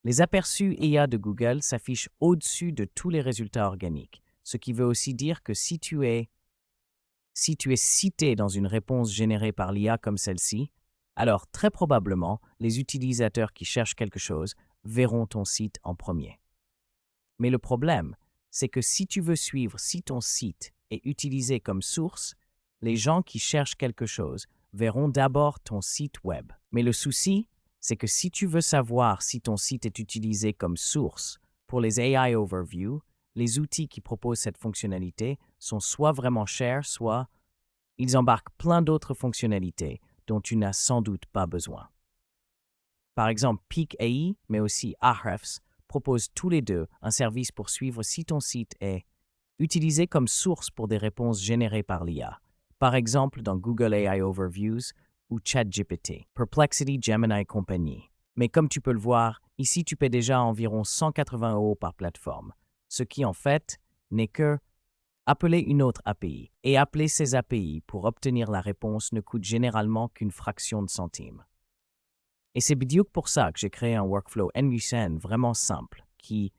Les aperçus IA de Google s'affichent au-dessus de tous les résultats organiques, ce qui veut aussi dire que si tu es cité dans une réponse générée par l'IA comme celle-ci, alors très probablement les utilisateurs qui cherchent quelque chose verront ton site en premier. Mais le problème, c'est que si tu veux suivre si ton site est utilisé comme source, les gens qui cherchent quelque chose verront d'abord ton site web. Mais le souci, c'est que si tu veux savoir si ton site est utilisé comme source pour les AI Overview, les outils qui proposent cette fonctionnalité sont soit vraiment chers, soit ils embarquent plein d'autres fonctionnalités dont tu n'as sans doute pas besoin. Par exemple, Peak AI, mais aussi Ahrefs, proposent tous les deux un service pour suivre si ton site est utilisé comme source pour des réponses générées par l'IA, par exemple dans Google AI Overviews ou ChatGPT, Perplexity, Gemini et compagnie. Mais comme tu peux le voir, ici tu paies déjà environ 180 € par plateforme, ce qui en fait n'est que appeler une autre API. Et appeler ces API pour obtenir la réponse ne coûte généralement qu'une fraction de centime. Et c'est bidiouk pour ça que j'ai créé un workflow NUSN vraiment simple qui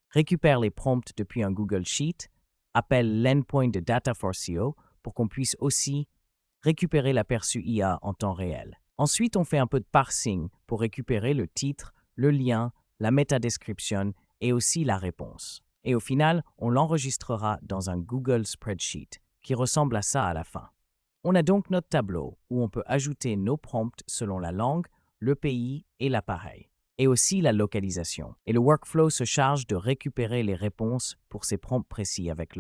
récupère les prompts depuis un Google Sheet, appelle l'endpoint de Data4CO pour qu'on puisse aussi récupérer l'aperçu IA en temps réel. Ensuite, on fait un peu de parsing pour récupérer le titre, le lien, la meta-description et aussi la réponse. Et au final, on l'enregistrera dans un Google Spreadsheet qui ressemble à ça à la fin. On a donc notre tableau où on peut ajouter nos prompts selon la langue, le pays et l'appareil, et aussi la localisation. Et le workflow se charge de récupérer les réponses pour ces prompts précis avec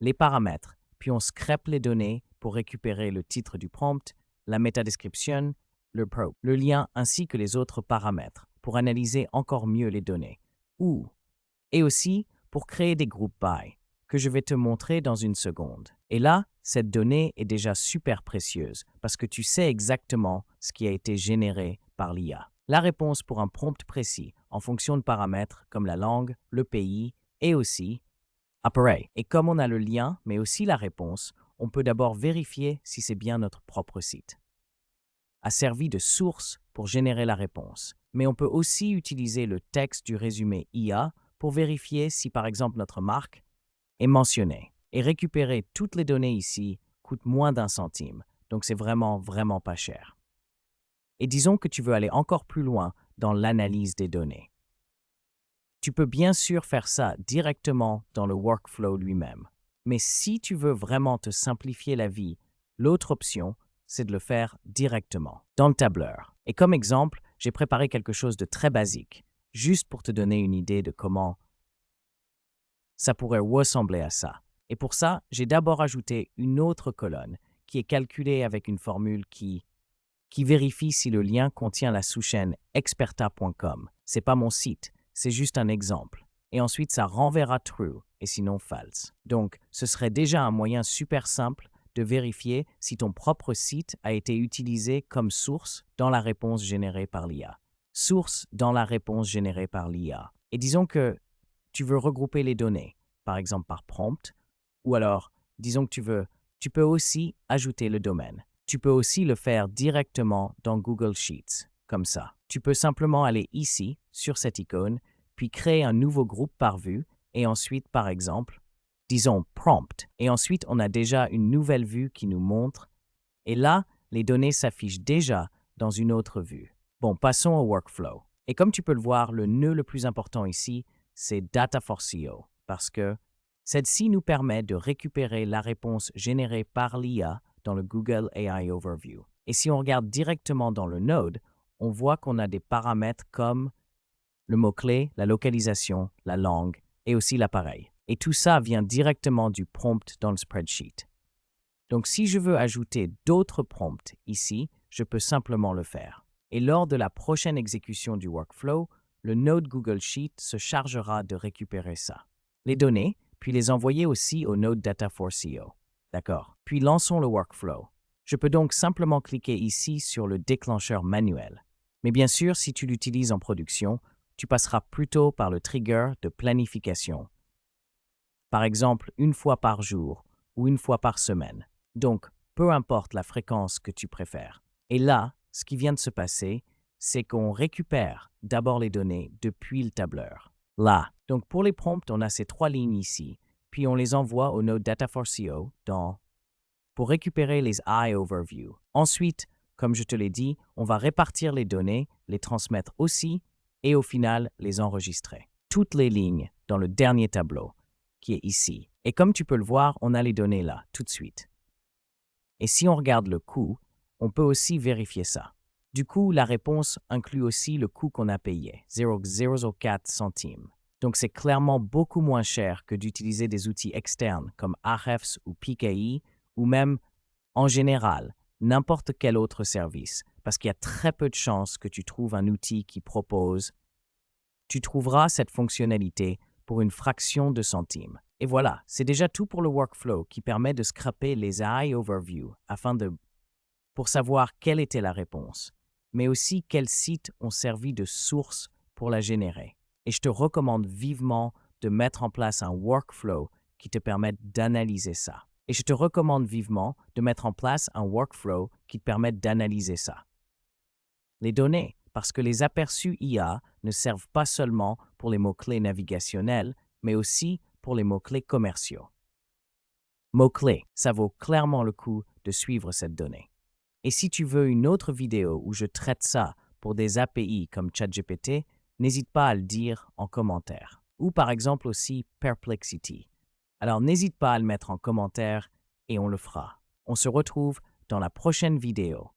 les paramètres, puis on scrape les données pour récupérer le titre du prompt, la métadescription, le lien ainsi que les autres paramètres pour analyser encore mieux les données. Et aussi pour créer des groupes by, que je vais te montrer dans une seconde. Et là, cette donnée est déjà super précieuse parce que tu sais exactement ce qui a été généré par l'IA. La réponse pour un prompt précis en fonction de paramètres comme la langue, le pays et aussi appareil. Et comme on a le lien, mais aussi la réponse, on peut d'abord vérifier si c'est bien notre propre site. A servi de source pour générer la réponse, mais on peut aussi utiliser le texte du résumé IA pour vérifier si par exemple notre marque est mentionnée. Et récupérer toutes les données ici coûte moins d'1 centime, donc c'est vraiment pas cher. Et disons que tu veux aller encore plus loin dans l'analyse des données. Tu peux bien sûr faire ça directement dans le workflow lui-même. Mais si tu veux vraiment te simplifier la vie, l'autre option, c'est de le faire directement, dans le tableur. Et comme exemple, j'ai préparé quelque chose de très basique, juste pour te donner une idée de comment ça pourrait ressembler à ça. Et pour ça, j'ai d'abord ajouté une autre colonne qui est calculée avec une formule qui vérifie si le lien contient la sous-chaîne experta.com. C'est pas mon site, c'est juste un exemple. Et ensuite, ça renverra true et sinon false. Donc, ce serait déjà un moyen super simple de vérifier si ton propre site a été utilisé comme source dans la réponse générée par l'IA. Source dans la réponse générée par l'IA. Et disons que tu veux regrouper les données, par exemple par prompt, ou alors, disons que tu peux aussi ajouter le domaine. Tu peux aussi le faire directement dans Google Sheets, comme ça. Tu peux simplement aller ici, sur cette icône, puis créer un nouveau groupe par vue, et ensuite, par exemple, disons prompt. Et ensuite, on a déjà une nouvelle vue qui nous montre, et là, les données s'affichent déjà dans une autre vue. Bon, passons au workflow. Et comme tu peux le voir, le nœud le plus important ici, c'est Data4CO, parce que celle-ci nous permet de récupérer la réponse générée par l'IA dans le Google AI Overview. Et si on regarde directement dans le node, on voit qu'on a des paramètres comme le mot-clé, la localisation, la langue et aussi l'appareil. Et tout ça vient directement du prompt dans le spreadsheet. Donc si je veux ajouter d'autres prompts ici, je peux simplement le faire. Et lors de la prochaine exécution du workflow, le node Google Sheet se chargera de récupérer ça. Les données, puis les envoyer aussi au node Data4CO. D'accord. Puis lançons le workflow. Je peux donc simplement cliquer ici sur le déclencheur manuel. Mais bien sûr, si tu l'utilises en production, tu passeras plutôt par le trigger de planification. Par exemple, une fois par jour ou une fois par semaine. Donc, peu importe la fréquence que tu préfères. Et là, ce qui vient de se passer, c'est qu'on récupère d'abord les données depuis le tableur. Là. Donc pour les prompts, on a ces 3 lignes ici, puis on les envoie au node Data4CO pour récupérer les eye overview. Ensuite, comme je te l'ai dit, on va répartir les données, les transmettre aussi, et au final, les enregistrer. Toutes les lignes dans le dernier tableau, qui est ici. Et comme tu peux le voir, on a les données là, tout de suite. Et si on regarde le coût, on peut aussi vérifier ça. Du coup, la réponse inclut aussi le coût qu'on a payé, 0,004 centimes. Donc c'est clairement beaucoup moins cher que d'utiliser des outils externes comme Ahrefs ou PKI, ou même, en général, n'importe quel autre service, parce qu'il y a très peu de chances que tu trouves un outil qui propose. Tu trouveras cette fonctionnalité pour une fraction de centime. Et voilà, c'est déjà tout pour le workflow qui permet de scraper les eye overview pour savoir quelle était la réponse, mais aussi quels sites ont servi de source pour la générer. Et je te recommande vivement de mettre en place un workflow qui te permette d'analyser ça. Les données, parce que les aperçus IA ne servent pas seulement pour les mots-clés navigationnels, mais aussi pour les mots-clés commerciaux. Mots-clés, ça vaut clairement le coup de suivre cette donnée. Et si tu veux une autre vidéo où je traite ça pour des API comme ChatGPT, n'hésite pas à le dire en commentaire. Ou par exemple aussi Perplexity. Alors n'hésite pas à le mettre en commentaire et on le fera. On se retrouve dans la prochaine vidéo.